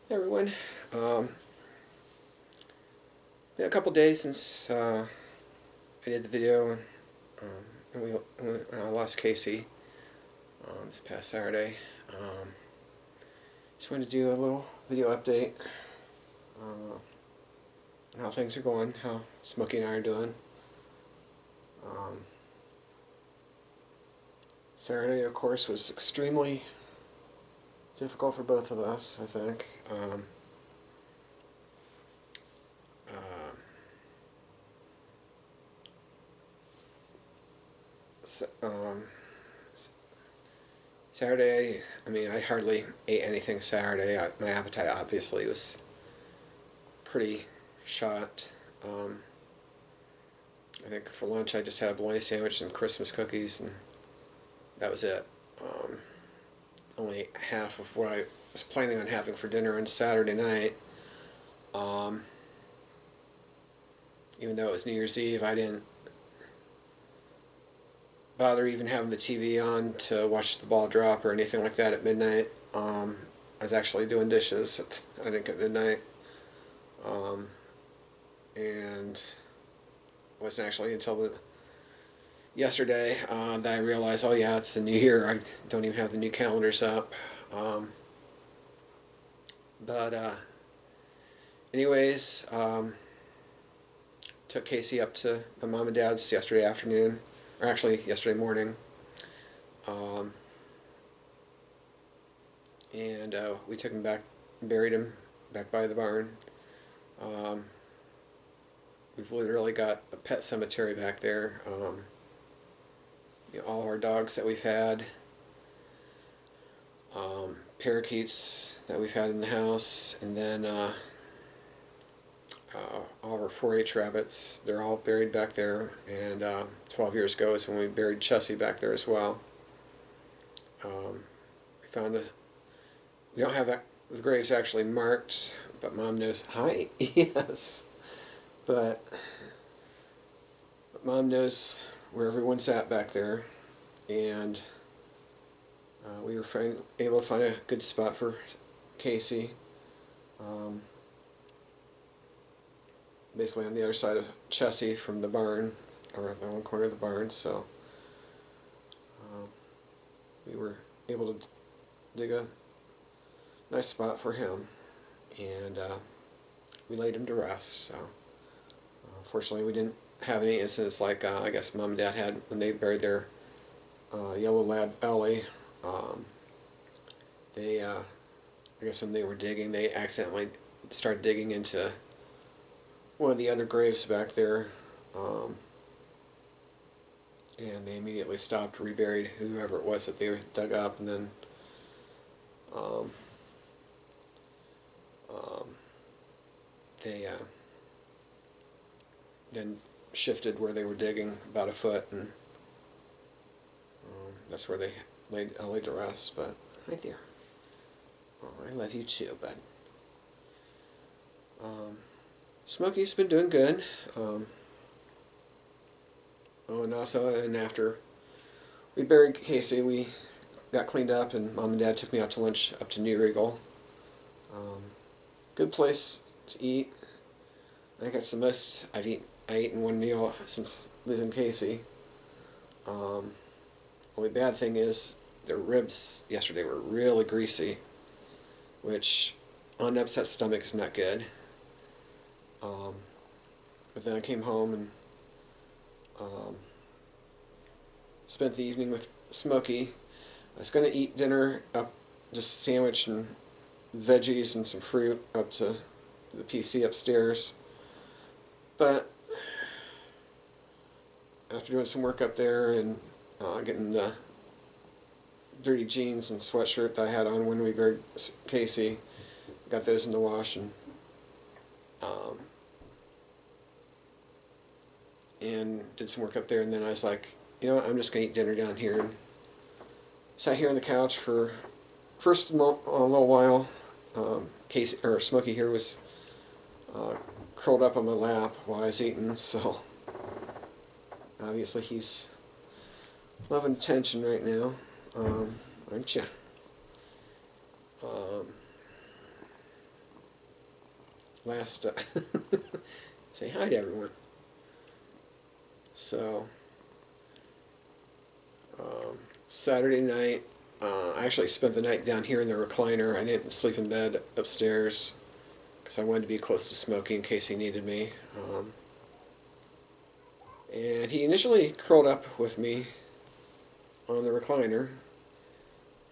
Hey everyone. Um, Been a couple days since I did the video, and I lost Casey this past Saturday. Just wanted to do a little video update on how things are going, how Smokey and I are doing. Um, Saturday, of course, was extremely difficult for both of us, I think. Uh, s- um, Saturday, I mean, I hardly ate anything Saturday. My appetite obviously was pretty shot. Um, I think for lunch I just had a bologna sandwich and Christmas cookies, and that was it. Um, Only ate half of what I was planning on having for dinner on Saturday night. Um, Even though it was New Year's Eve, I didn't bother even having the TV on to watch the ball drop or anything like that at midnight. I was actually doing dishes at, I think, at midnight. Um, and it wasn't actually until yesterday that I realized, oh yeah, it's the new year. I don't even have the new calendars up. Um, but anyways, took Casey up to my mom and dad's yesterday afternoon, or actually yesterday morning. Um, and we took him back, buried him back by the barn. Um, we've literally got a pet cemetery back there. All of our dogs that we've had, parakeets that we've had in the house, and then all of our 4-H rabbits. They're all buried back there, and 12 years ago is when we buried Chessie back there as well. We found we don't have the graves actually marked, but Mom knows. Hi, yes, but Mom knows where everyone's at back there, and we were able to find a good spot for Casey. Um, Basically on the other side of Chessie from the barn, or the one corner of the barn, so uh, we were able to dig a nice spot for him, and we laid him to rest. So fortunately we didn't have any incidents like I guess Mom and Dad had when they buried their yellow lab Ellie. Um, they I guess when they were digging, they accidentally started digging into one of the other graves back there, um, and they immediately stopped, reburied whoever it was that they dug up, and then um, um, they then shifted where they were digging about a foot, and that's where they laid to rest. But right there, oh, I love you too, bud. Um, Smokey's been doing good. Um, and also, and after we buried Casey, we got cleaned up, and Mom and Dad took me out to lunch up to New Regal. Um, Good place to eat. I think it's the most I ate in one meal since losing Casey. Um, Only bad thing is the ribs yesterday were really greasy, which on an upset stomach is not good. Um, but then I came home and um, spent the evening with Smokey. I was going to eat dinner up, just a sandwich and veggies and some fruit up to the PC upstairs. But after doing some work up there and getting the dirty jeans and sweatshirt that I had on when we buried Casey, got those in the wash um, and did some work up there, and then I was like, you know what, I'm just going to eat dinner down here, and sat here on the couch for first a little while. Casey, or Smokey here, was uh, curled up on my lap while I was eating, so obviously he's loving attention right now, aren't you? Um, last say hi to everyone. So Saturday night, I actually spent the night down here in the recliner. I didn't sleep in bed upstairs because I wanted to be close to Smokey in case he needed me. And he initially curled up with me on the recliner,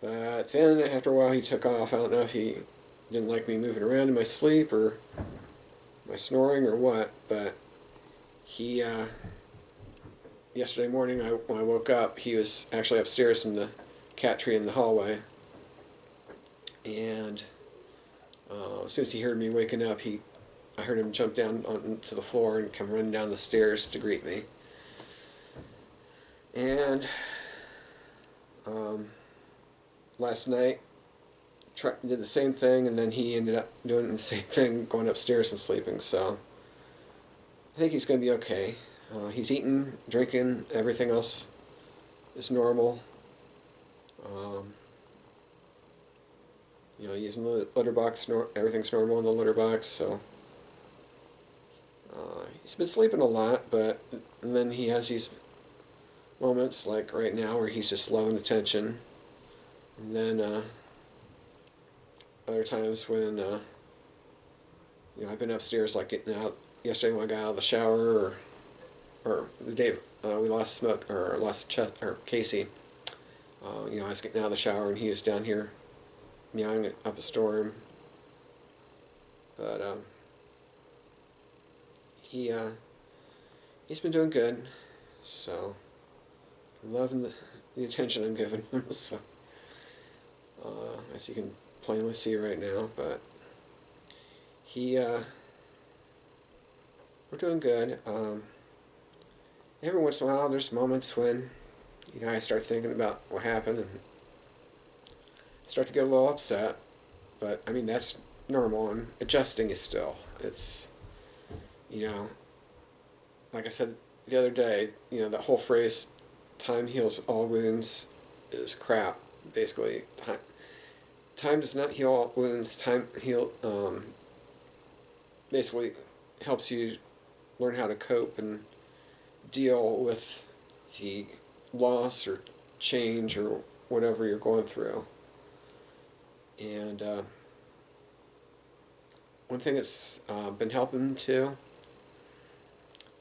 but then after a while he took off. I don't know if he didn't like me moving around in my sleep or my snoring or what, but he, yesterday morning when I woke up, he was actually upstairs in the cat tree in the hallway, and as soon as he heard me waking up, I heard him jump down onto the floor and come running down the stairs to greet me. And last night did the same thing, and then he ended up doing the same thing, going upstairs and sleeping. So I think he's going to be okay. He's eating, drinking, everything else is normal. You know, using the litter box, everything's normal in the litter box. So he's been sleeping a lot, but and then he has these moments like right now where he's just loving attention, and then other times when you know, I've been upstairs like getting out yesterday when I got out of the shower, or the day we lost Casey. You know, I was getting out of the shower and he was down here meowing up a storm. But he's been doing good, so I'm loving the attention I'm giving him. So as you can plainly see right now, but we're doing good. Every once in a while, there's moments when, you know, I start thinking about what happened and start to get a little upset. But I mean, that's normal. I'm adjusting it still. It's, you know, like I said the other day, you know, that whole phrase, "time heals all wounds," is crap. Basically, time does not heal all wounds. Basically helps you learn how to cope and deal with the loss or change or whatever you're going through. And one thing that's been helping too,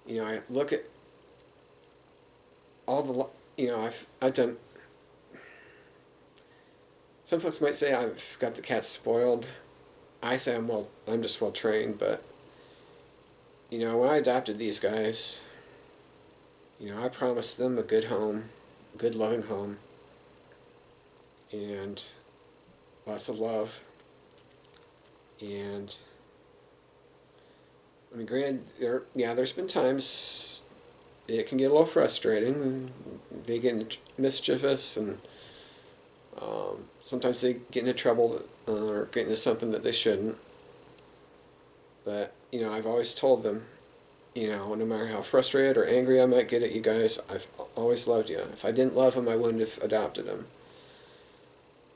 you know, I look at all the, you know, I've done. Some folks might say I've got the cat spoiled. I say I'm just well trained, but you know, when I adopted these guys, you know, I promised them a good home, a good loving home, and lots of love. And I mean, granted, there's been times it can get a little frustrating, and they get mischievous, and sometimes they get into trouble or get into something that they shouldn't. But you know, I've always told them, you know, no matter how frustrated or angry I might get at you guys, I've always loved you. If I didn't love them, I wouldn't have adopted them.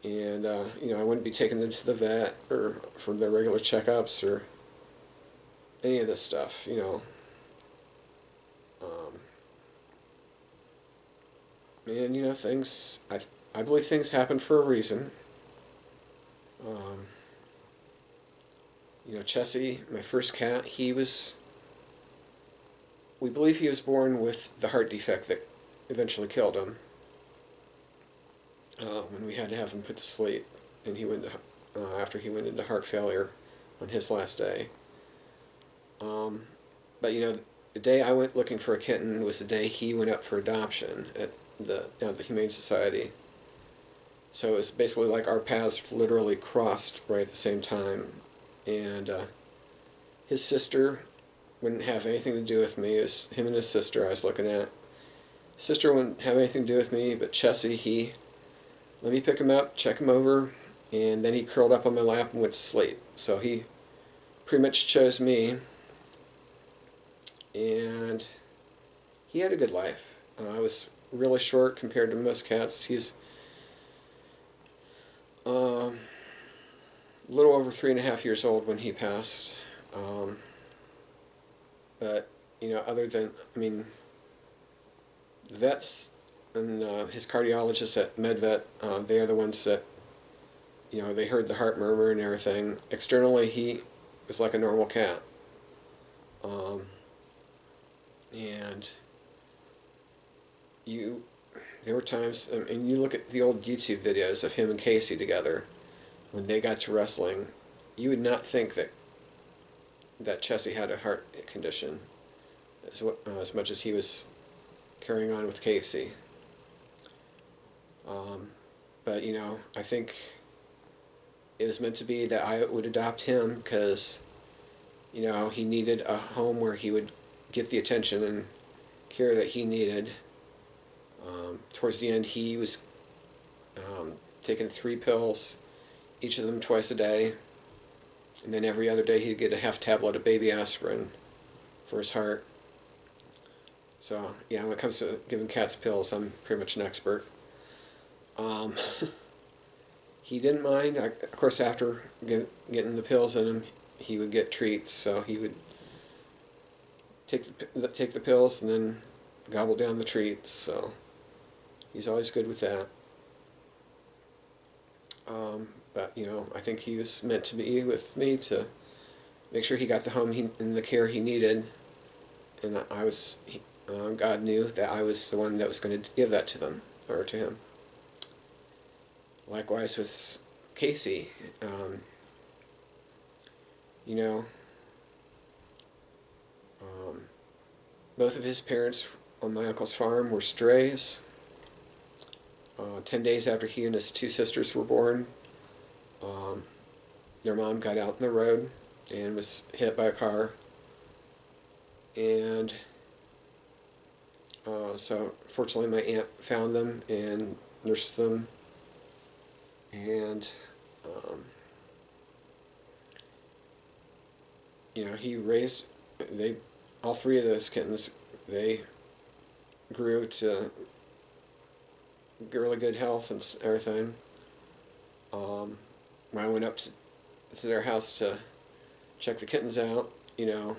And you know, I wouldn't be taking them to the vet or for their regular checkups or any of this stuff. You know, and you know, things. I believe things happen for a reason. You know, Chessie, my first cat, we believe he was born with the heart defect that eventually killed him. When we had to have him put to sleep, and after he went into heart failure on his last day. But you know, the day I went looking for a kitten was the day he went up for adoption at the Humane Society. So it was basically like our paths literally crossed right at the same time, and his sister wouldn't have anything to do with me. It was him and his sister I was looking at. His sister wouldn't have anything to do with me, but Chessie, he let me pick him up, check him over, and then he curled up on my lap and went to sleep. So he pretty much chose me, and he had a good life. I was really short compared to most cats. He's a little over 3.5 years old when he passed. Um, but, you know, other than, I mean, the vets and his cardiologist at MedVet, they are the ones that, you know, they heard the heart murmur and everything. Externally, he was like a normal cat. Um, and you, there were times, I mean, you look at the old YouTube videos of him and Casey together when they got to wrestling, you would not think that Chessie had a heart condition as much as he was carrying on with Casey. But, you know, I think it was meant to be that I would adopt him because, you know, he needed a home where he would get the attention and care that he needed. Towards the end, he was taking 3 pills, each of them twice a day, and then every other day he'd get a half tablet of baby aspirin for his heart. So, yeah, when it comes to giving cats pills, I'm pretty much an expert. He didn't mind. Of course, after getting the pills in him, he would get treats, so he would take the pills and then gobble down the treats, so he's always good with that. But, you know, I think he was meant to be with me to make sure he got the home and the care he needed, and God knew that I was the one that was going to give that to them, or to him. Likewise with Casey, you know, both of his parents on my uncle's farm were strays. 10 days after he and his 2 sisters were born, their mom got out in the road and was hit by a car. And so fortunately my aunt found them and nursed them. And you know, all 3 of those kittens, they grew to really good health and everything. When I went up to their house to check the kittens out, you know,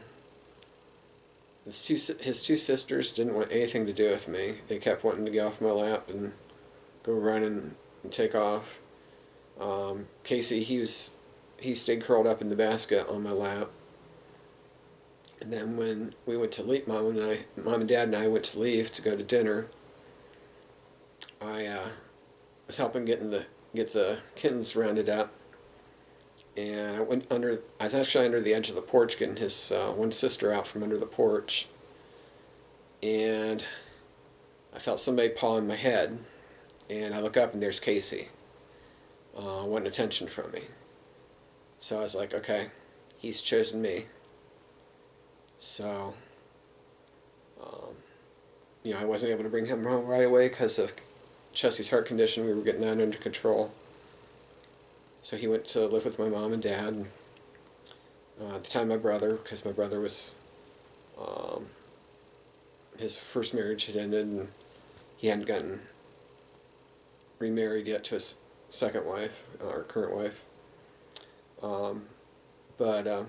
his two sisters didn't want anything to do with me. They kept wanting to get off my lap and go run and take off. Casey, he stayed curled up in the basket on my lap. And then when we went to leave, Mom and Dad and I went to leave to go to dinner, I was helping get the kittens rounded up, and I was actually under the edge of the porch getting his one sister out from under the porch, and I felt somebody pawing my head, and I look up and there's Casey, wanting attention from me. So I was like, okay, he's chosen me. So, you know, I wasn't able to bring him home right away because of Chessie's heart condition. We were getting that under control. So he went to live with my mom and dad. And, at the time, my brother, because my brother was, his first marriage had ended, and he hadn't gotten remarried yet to his second wife, or current wife. But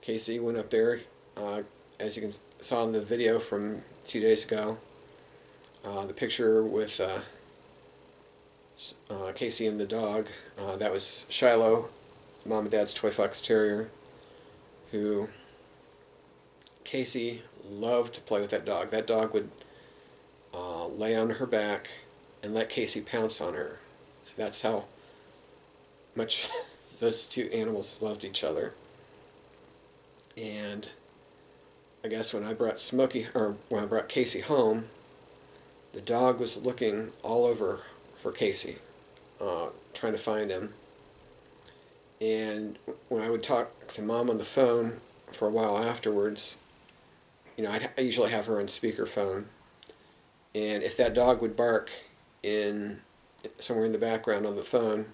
Casey went up there, as you saw in the video from 2 days ago. The picture with Casey and the dog, that was Shiloh, Mom and Dad's toy fox terrier, who Casey loved to play with that dog. That dog would lay on her back and let Casey pounce on her. That's how much those 2 animals loved each other. And I guess when I brought Casey home, the dog was looking all over for Casey, trying to find him. And when I would talk to Mom on the phone for a while afterwards, you know, I usually have her on speakerphone, and if that dog would bark somewhere in the background on the phone,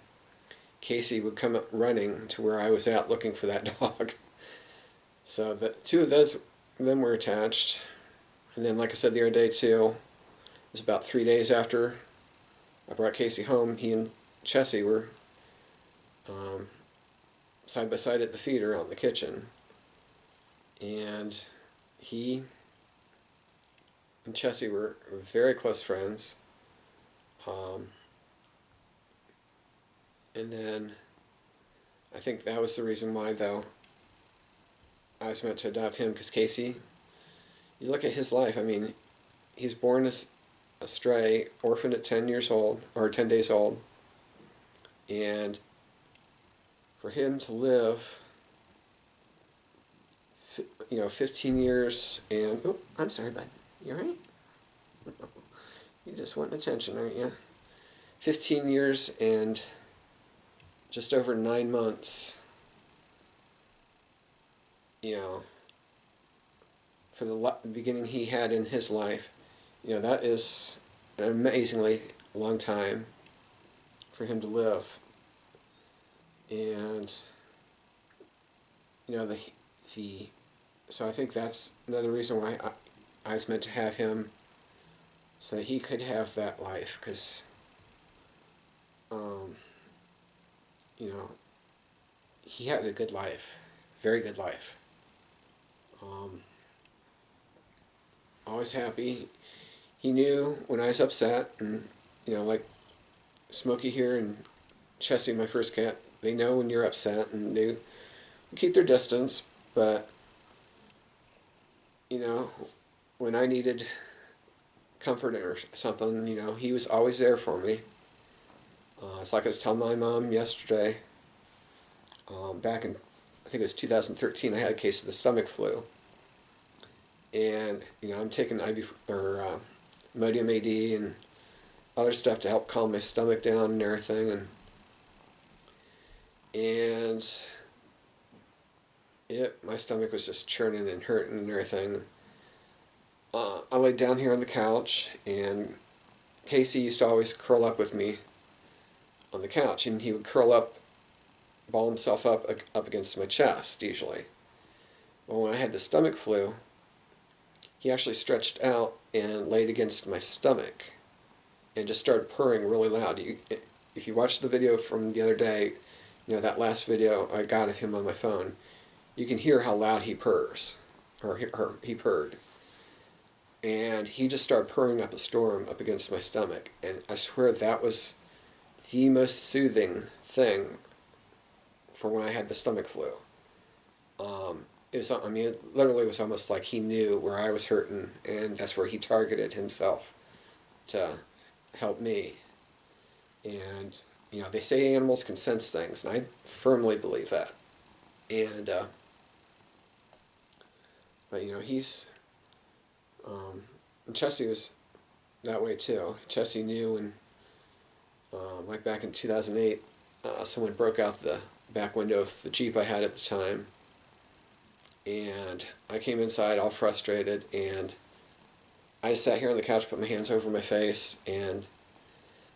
Casey would come up running to where I was at looking for that dog. So the 2 of them were attached. And then, like I said the other day too, it was about 3 days after I brought Casey home, he and Chessie were side by side at the feeder out in the kitchen. And he and Chessie were very close friends. Um, and then I think that was the reason why, though, I was meant to adopt him, because Casey, you look at his life, I mean, he's born as a stray, orphaned at 10 years old, or 10 days old, and for him to live, 15 years and, oh, I'm sorry, bud, you alright? You just want attention, aren't you? 15 years and just over 9 months, for the beginning he had in his life, that is an amazingly long time for him to live. And so I think that's another reason why I was meant to have him, so that he could have that life, because he had a good life, very good life. Always happy. He knew when I was upset, and like Smokey here and Chessie, my first cat, they know when you're upset, and they keep their distance. But when I needed comfort or something, he was always there for me. It's like I was telling my mom yesterday. Back in, I think it was 2013, I had a case of the stomach flu, and I'm taking Imodium AD and other stuff to help calm my stomach down and everything, and my stomach was just churning and hurting and everything. I laid down here on the couch, and Casey used to always curl up with me on the couch, and he would curl up, ball himself up against my chest usually. Well, when I had the stomach flu, he actually stretched out and laid against my stomach and just started purring really loud. If you watch the video from the other day, that last video I got of him on my phone, you can hear how loud he purrs, or he purred. And he just started purring up a storm up against my stomach, and I swear that was the most soothing thing for when I had the stomach flu. It literally was almost like he knew where I was hurting, and that's where he targeted himself to help me. And they say animals can sense things, and I firmly believe that. And but he's and Chessie was that way too. Chessie knew when, like back in 2008, someone broke out the back window of the Jeep I had at the time, and I came inside all frustrated, and I just sat here on the couch, put my hands over my face, and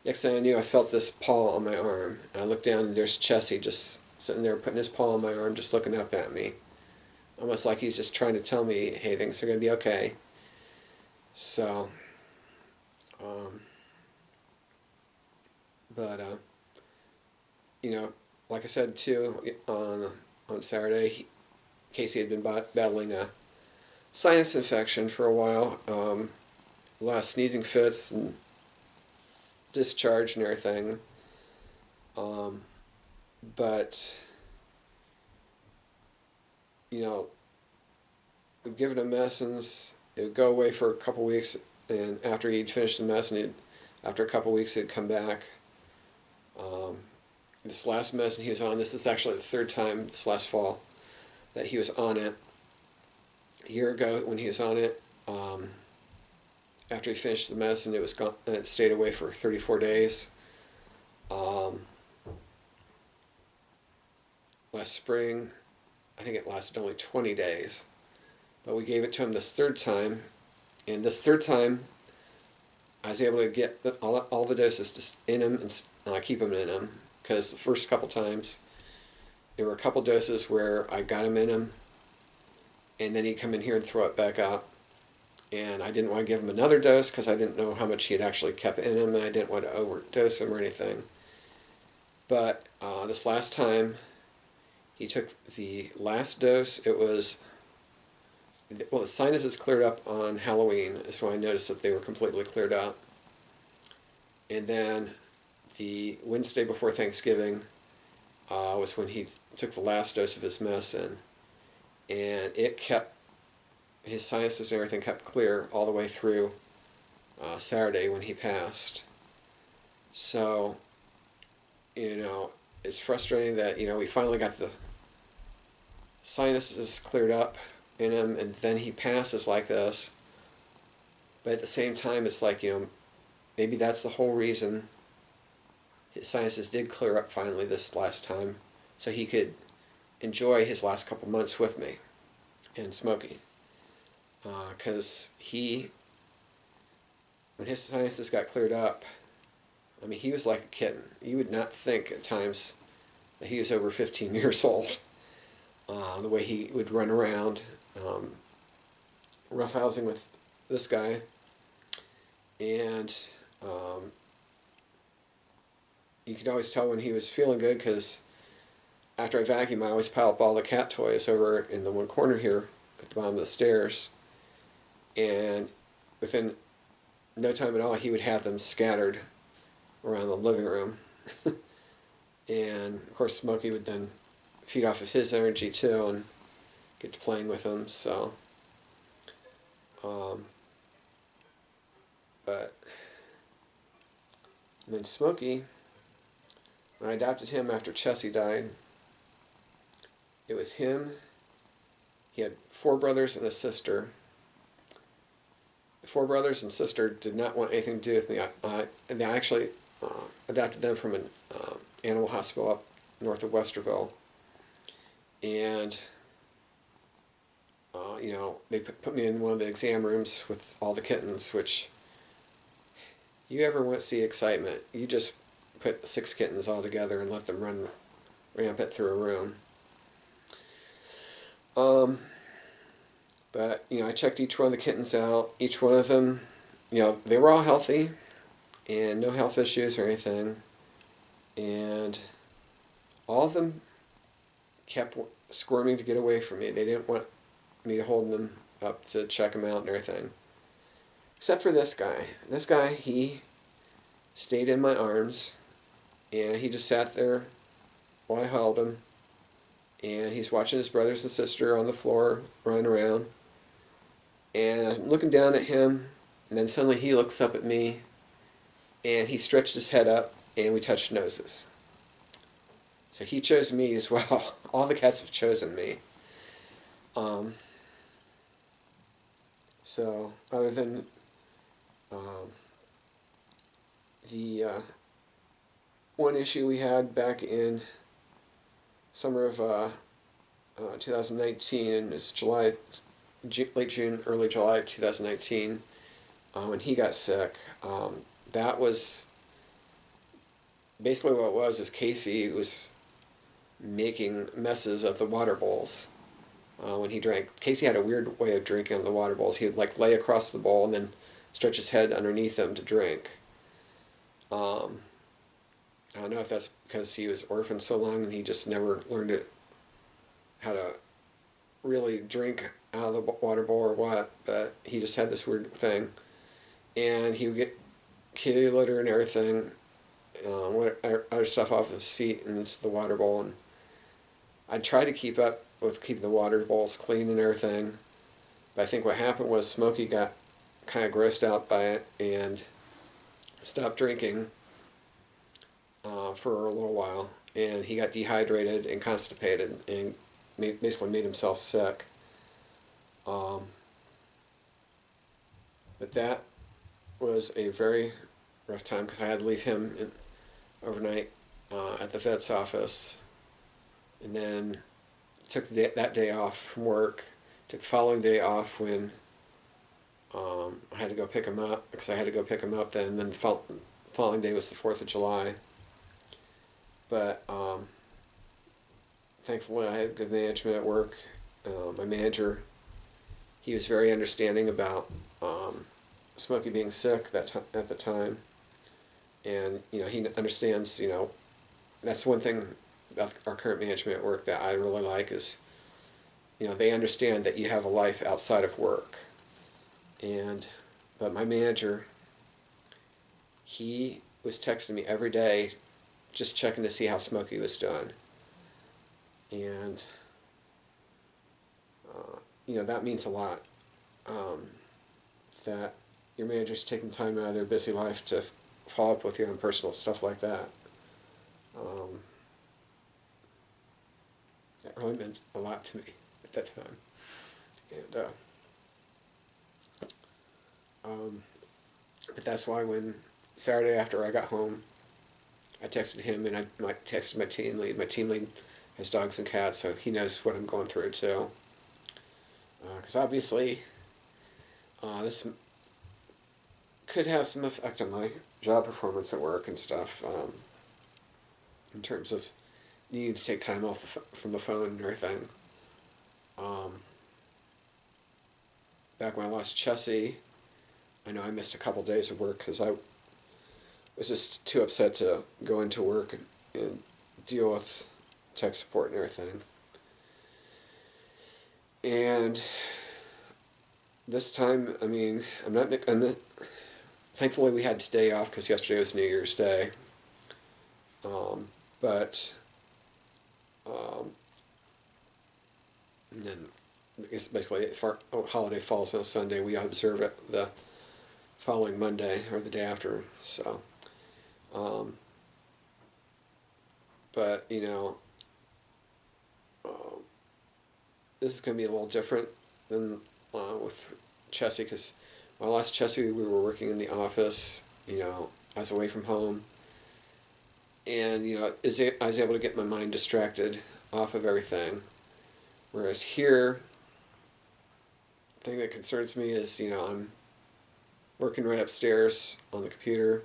next thing I knew, I felt this paw on my arm, and I looked down, and there's Chessie just sitting there putting his paw on my arm, just looking up at me, almost like he's just trying to tell me, hey, things are going to be okay. So, but like I said too, on Saturday, Casey had been battling a sinus infection for a while, a lot of sneezing fits and discharge and everything, but we'd given him medicines. It would go away for a couple weeks, and after he'd finished the medicine, after a couple weeks, he'd come back. This last medicine he was on, this is actually the third time this last fall that he was on it. A year ago when he was on it, after he finished the medicine, it was gone. It stayed away for 34 days. Last spring, I think it lasted only 20 days. But we gave it to him this third time, and this third time, I was able to get all the doses in him and keep them in him, because the first couple times, there were a couple doses where I got him in him, and then he'd come in here and throw it back out, and I didn't want to give him another dose because I didn't know how much he had actually kept in him, and I didn't want to overdose him or anything. But this last time, He took the last dose. It was, well, the sinuses cleared up on Halloween, so I noticed that they were completely cleared up. And then the Wednesday before Thanksgiving was when he took the last dose of his medicine, and it kept, his sinuses and everything kept clear all the way through Saturday when he passed. So, it's frustrating that, we finally got the sinuses cleared up in him, and then he passes like this. But at the same time, it's like, maybe that's the whole reason his sinuses did clear up finally this last time, so he could enjoy his last couple months with me and Smokey. Because when his sinuses got cleared up, I mean, he was like a kitten. You would not think at times that he was over 15 years old. The way he would run around, roughhousing with this guy. And you could always tell when he was feeling good, because after I vacuum, I always pile up all the cat toys over in the one corner here at the bottom of the stairs. And within no time at all, he would have them scattered around the living room. And of course, Smokey would then feed off of his energy too and get to playing with them. So, but and then Smokey, when I adopted him after Chessie died, it was him. He had 4 brothers and a sister. The 4 brothers and sister did not want anything to do with me. And I actually adopted them from an animal hospital up north of Westerville. And, they put me in one of the exam rooms with all the kittens, which, you ever want to see excitement, you just put 6 kittens all together and let them run rampant through a room. But, I checked each one of the kittens out. Each one of them, they were all healthy and no health issues or anything. And all of them kept squirming to get away from me. They didn't want me to hold them up to check them out and everything. Except for this guy. This guy, he stayed in my arms, and he just sat there while I held him. And he's watching his brothers and sister on the floor running around. And I'm looking down at him, and then suddenly he looks up at me, and he stretched his head up, and we touched noses. So he chose me as well. All the cats have chosen me. So other than the one issue we had back in summer of 2019, and it's late June, early July 2019, when he got sick, that was basically what it was. Is Casey was making messes of the water bowls when he drank. Casey had a weird way of drinking on the water bowls. He would like lay across the bowl and then stretch his head underneath them to drink. I don't know if that's because he was orphaned so long and he just never learned how to really drink out of the water bowl or what, but he just had this weird thing. And he would get kitty litter and everything, other stuff off his feet into the water bowl. And I tried to keep up with keeping the water bowls clean and everything, but I think what happened was Smokey got kind of grossed out by it and stopped drinking for a little while, and he got dehydrated and constipated and basically made himself sick. But that was a very rough time because I had to leave him overnight at the vet's office, and then took that day off from work. Took the following day off when I had to go pick him up, because I had to go pick him up then. And then the following day was the 4th of July. But thankfully I had good management at work. My manager, he was very understanding about Smokey being sick at the time. And, he understands, that's one thing about our current management at work that I really like is, they understand that you have a life outside of work. But my manager, he was texting me every day, just checking to see how Smokey was doing. And, that means a lot. That your manager's taking time out of their busy life to follow up with you on personal stuff like that. That really meant a lot to me at that time. And but that's why when Saturday after I got home, I texted him and I texted my team lead. My team lead has dogs and cats, so he knows what I'm going through too. Because obviously, this could have some effect on my job performance at work and stuff, in terms of needing to take time off from the phone and everything. Back when I lost Chessie, I know I missed a couple days of work because I was just too upset to go into work and deal with tech support and everything. And this time, I mean, thankfully we had today off because yesterday was New Year's Day. But and then it's basically if our holiday falls on a Sunday, we observe it the following Monday or the day after. So, but this is going to be a little different than with Chessie, because when I lost Chessie, we were working in the office. I was away from home, and I was able to get my mind distracted off of everything. Whereas here, the thing that concerns me is I'm working right upstairs on the computer.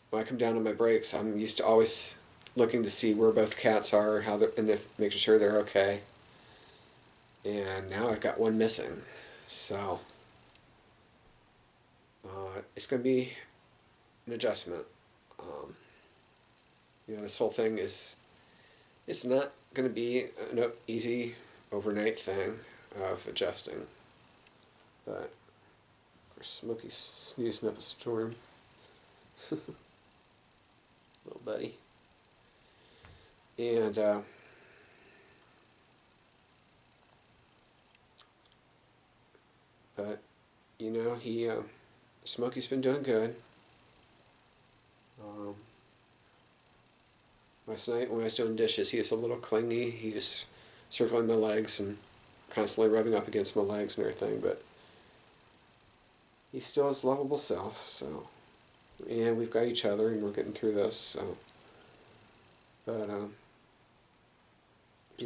When I come down on my breaks, I'm used to always looking to see where both cats are, and making sure they're okay. And now I've got one missing, so it's going to be an adjustment. This whole thing it's not going to be an easy overnight thing of adjusting. But of course, Smokey's snoozing up a storm. Little buddy. And but Smokey's been doing good. Last night when I was doing dishes, he was a little clingy. He was circling my legs and constantly rubbing up against my legs and everything, but he's still his lovable self. So, and we've got each other, and we're getting through this. So, but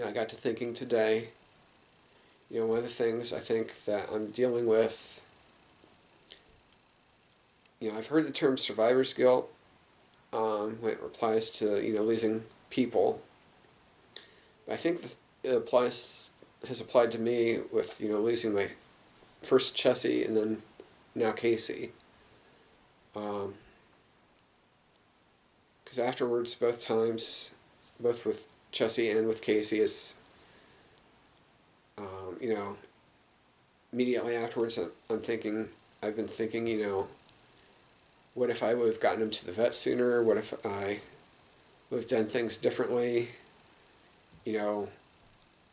I got to thinking today. One of the things I think that I'm dealing with. I've heard the term survivor's guilt when it applies to losing people. But I think it has applied to me with losing my first Chessie and then now Casey. Because afterwards, both times, both with Chessie and with Casey, is immediately afterwards I've been thinking, what if I would have gotten him to the vet sooner? What if I would have done things differently? All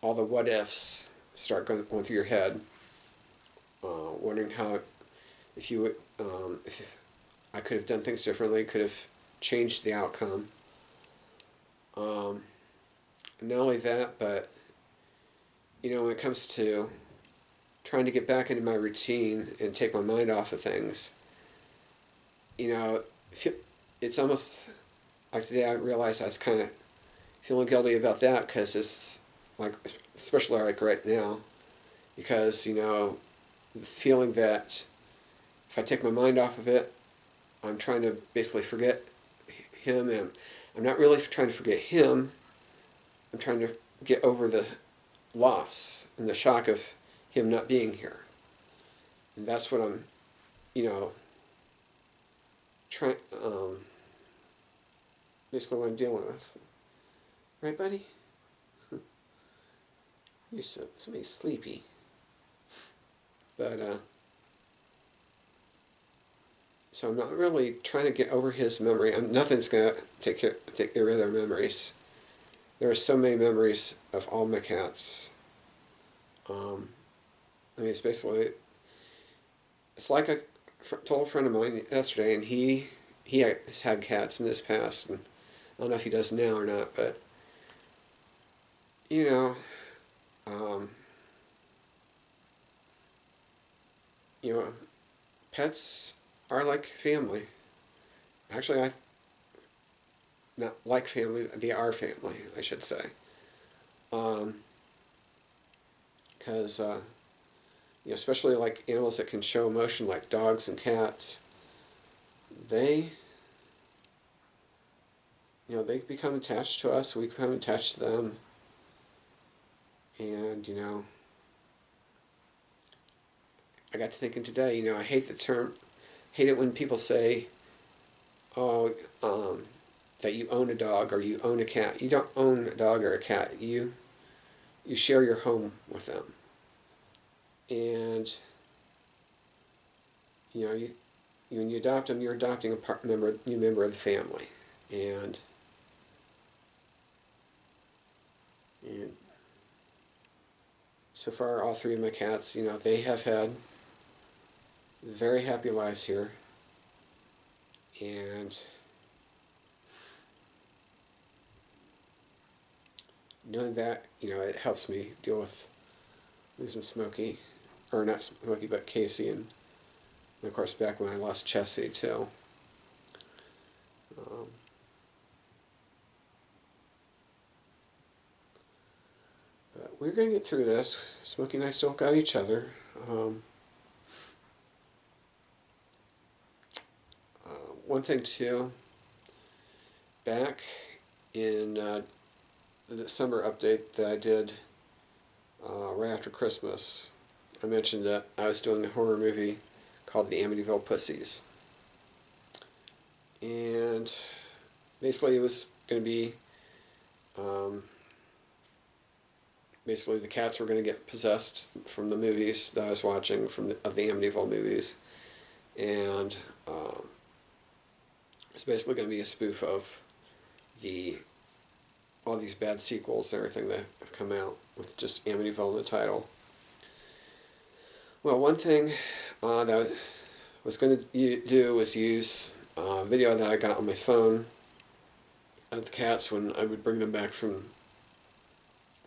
the what ifs start going through your head. Wondering how, if I could have done things differently, could have changed the outcome. Not only that, but when it comes to trying to get back into my routine and take my mind off of things, it's almost like today I realized I was kind of feeling guilty about that, because it's like, especially like right now, because the feeling that if I take my mind off of it, I'm trying to basically forget him, and I'm not really trying to forget him. I'm trying to get over the loss and the shock of him not being here, and that's what I'm, basically what I'm dealing with. Right, buddy? You're somebody sleepy. But, so I'm not really trying to get over his memory. Nothing's going to take rid of their memories. There are so many memories of all my cats. I mean, it's like I told a friend of mine yesterday, and he has had cats in his past, and I don't know if he does now or not, but, you know, um, you know, pets are like family. Actually, I not like family, they are family, I should say. Um, because especially like animals that can show emotion, like dogs and cats, they they become attached to us. We become attached to them, and I got to thinking today. I hate it when people say, "Oh, that you own a dog or you own a cat." You don't own a dog or a cat. You share your home with them, and when you adopt them, you're adopting new member of the family, and and so far, all three of my cats, they have had very happy lives here, and knowing that, it helps me deal with losing Smokey, or not Smokey, but Casey, and of course back when I lost Chessie too. Um, but we're gonna get through this. Smokey and I still got each other. Um, One thing too, back in the summer update that I did right after Christmas, I mentioned that I was doing a horror movie called The Amityville Pussies. And basically it was going to be, um, basically the cats were going to get possessed from the movies that I was watching of the Amityville movies. And it's basically going to be a spoof of the all these bad sequels and everything that have come out with just Amityville in the title. Well, one thing that I was going to do was use a video that I got on my phone of the cats when I would bring them back from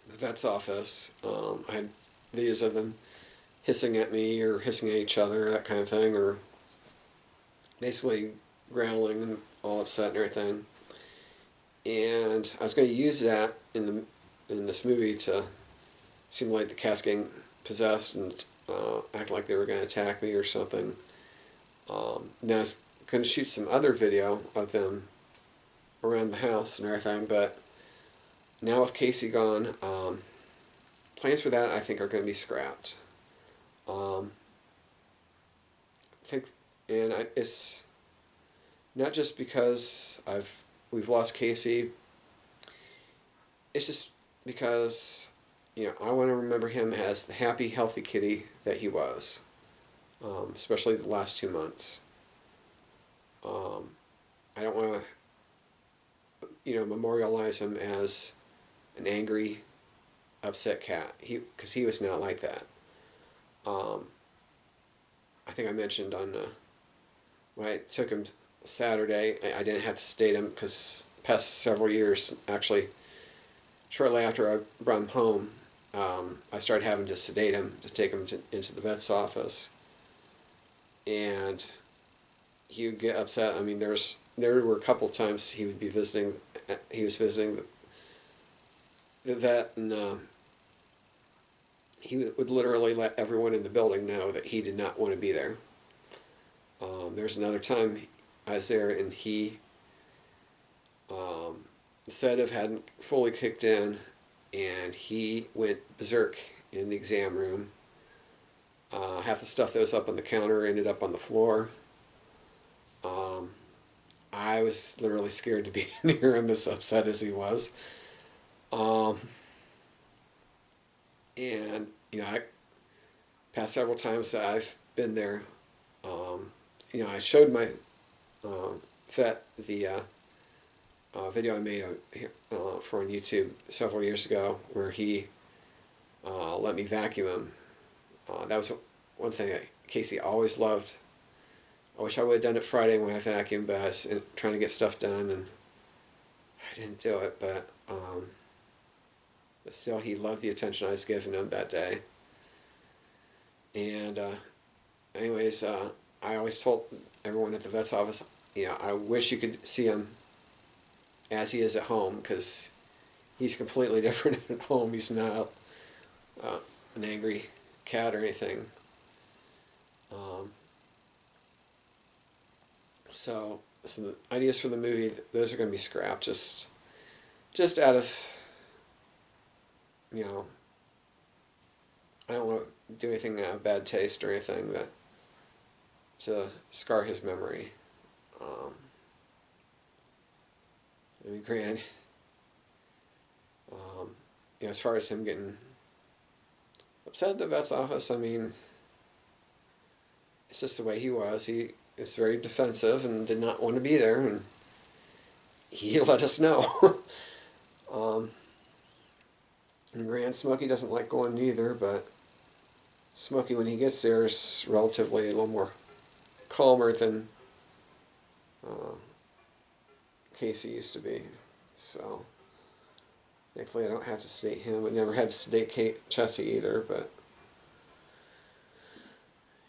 the vet's office. I had videos of them hissing at me or hissing at each other, that kind of thing, or basically growling and all upset and everything. And I was going to use that in this movie to simulate the cats getting possessed and act like they were going to attack me or something. Now I was going to shoot some other video of them around the house and everything, but now with Casey gone, plans for that I think are going to be scrapped. I think, and it's not just because we've lost Casey. It's just because I want to remember him as the happy, healthy kitty that he was, especially the last 2 months. I don't want to memorialize him as an angry, upset cat. Because he was not like that. I think I mentioned when I took him Saturday, I didn't have to sedate him because past several years, actually, shortly after I brought him home, I started having to sedate him to take him into the vet's office, and he would get upset. I mean, there were a couple times he would be visiting. He was visiting the vet, and he would literally let everyone in the building know that he did not want to be there. There's another time I was there, and the sedative hadn't fully kicked in, and he went berserk in the exam room. Half the stuff that was up on the counter ended up on the floor. I was literally scared to be near him, as upset as he was. Um, and I past several times that I've been there, I showed my vet the video I made for on YouTube several years ago, where he let me vacuum him. That was one thing that Casey always loved. I wish I would have done it Friday when I vacuumed, but I was trying to get stuff done and I didn't do it. But still, he loved the attention I was giving him that day. And anyways, I always told everyone at the vet's office, I wish you could see him as he is at home, because he's completely different at home. He's not an angry cat or anything. So the ideas for the movie, those are going to be scrapped just out of, I don't want to do anything out of bad taste or anything that to scar his memory. I mean, granted, as far as him getting upset at the vet's office, I mean, it's just the way he was. He is very defensive and did not want to be there, and he let us know. And Grand Smokey doesn't like going either, but Smokey, when he gets there, is relatively a little more calmer than Casey used to be. So thankfully I don't have to sedate him. I never had to sedate Chessie either, but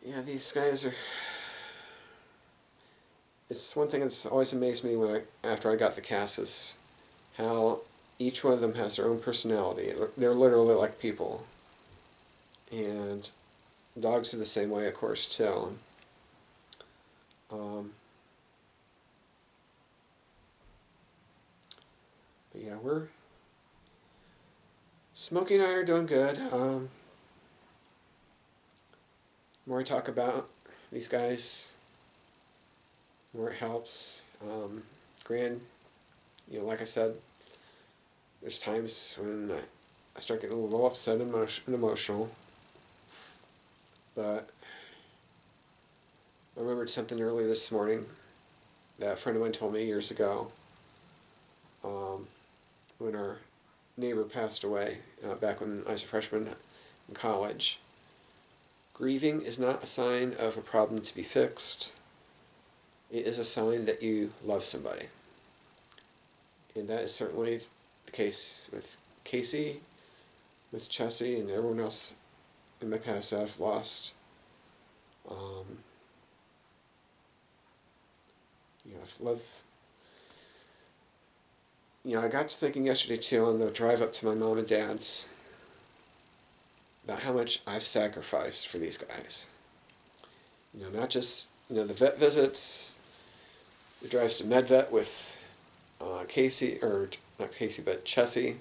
yeah, these guys are... It's one thing that's always amazed me after I got the cats, is how each one of them has their own personality. They're literally like people. And dogs are the same way, of course, too. But yeah, Smokey and I are doing good. The more I talk about these guys, the more it helps. Gran, like I said, there's times when I start getting a little upset and emotional. But I remembered something early this morning that a friend of mine told me years ago, when our neighbor passed away, back when I was a freshman in college. Grieving is not a sign of a problem to be fixed. It is a sign that you love somebody. And that is certainly the case with Casey, with Chessie, and everyone else in my past that I've lost. I've loved... I got to thinking yesterday too, on the drive up to my mom and dad's, about how much I've sacrificed for these guys. Not just, the vet visits, the drives to MedVet with Casey, or not Casey, but Chessie,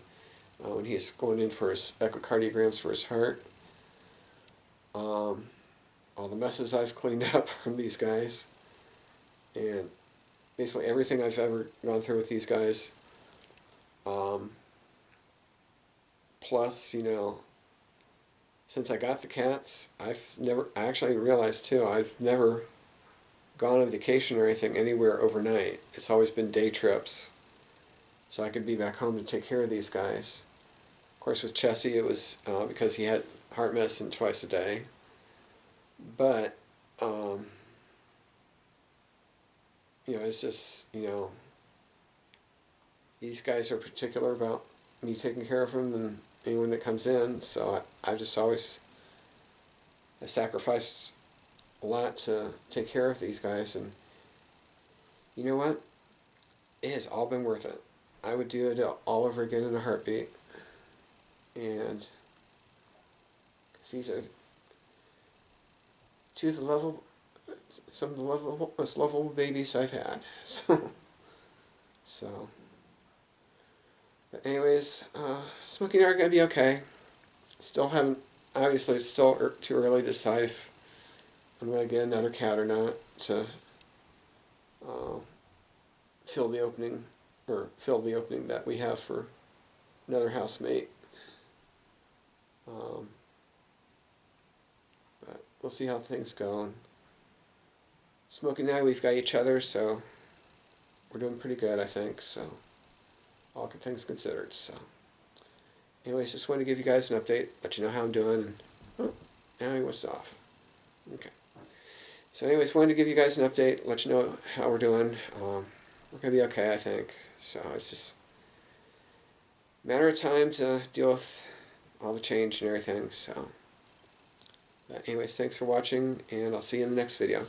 when he's going in for his echocardiograms for his heart. All the messes I've cleaned up from these guys. And basically everything I've ever gone through with these guys. Plus, since I got the cats, I actually realized too, I've never gone on vacation or anything anywhere overnight. It's always been day trips. So I could be back home to take care of these guys. Of course, with Chessie, it was because he had heart medicine twice a day. But, it's just, these guys are particular about me taking care of them and anyone that comes in. So I just always sacrificed a lot to take care of these guys. And you know what? It has all been worth it. I would do it all over again in a heartbeat. And these are some of the most lovable babies I've had. So but anyways, Smokey and I are going to be okay. Still haven't, obviously it's still too early to decide if I'm going to get another cat or not to fill the opening that we have for another housemate. But we'll see how things go. And Smokey and I, we've got each other, so we're doing pretty good, I think. So, all things considered. So, anyways, just wanted to give you guys an update, let you know how I'm doing. And, oh, now he was off. Okay. So, anyways, wanted to give you guys an update, let you know how we're doing. We're gonna be okay, I think. So it's just a matter of time to deal with all the change and everything. So, but anyways, thanks for watching, and I'll see you in the next video.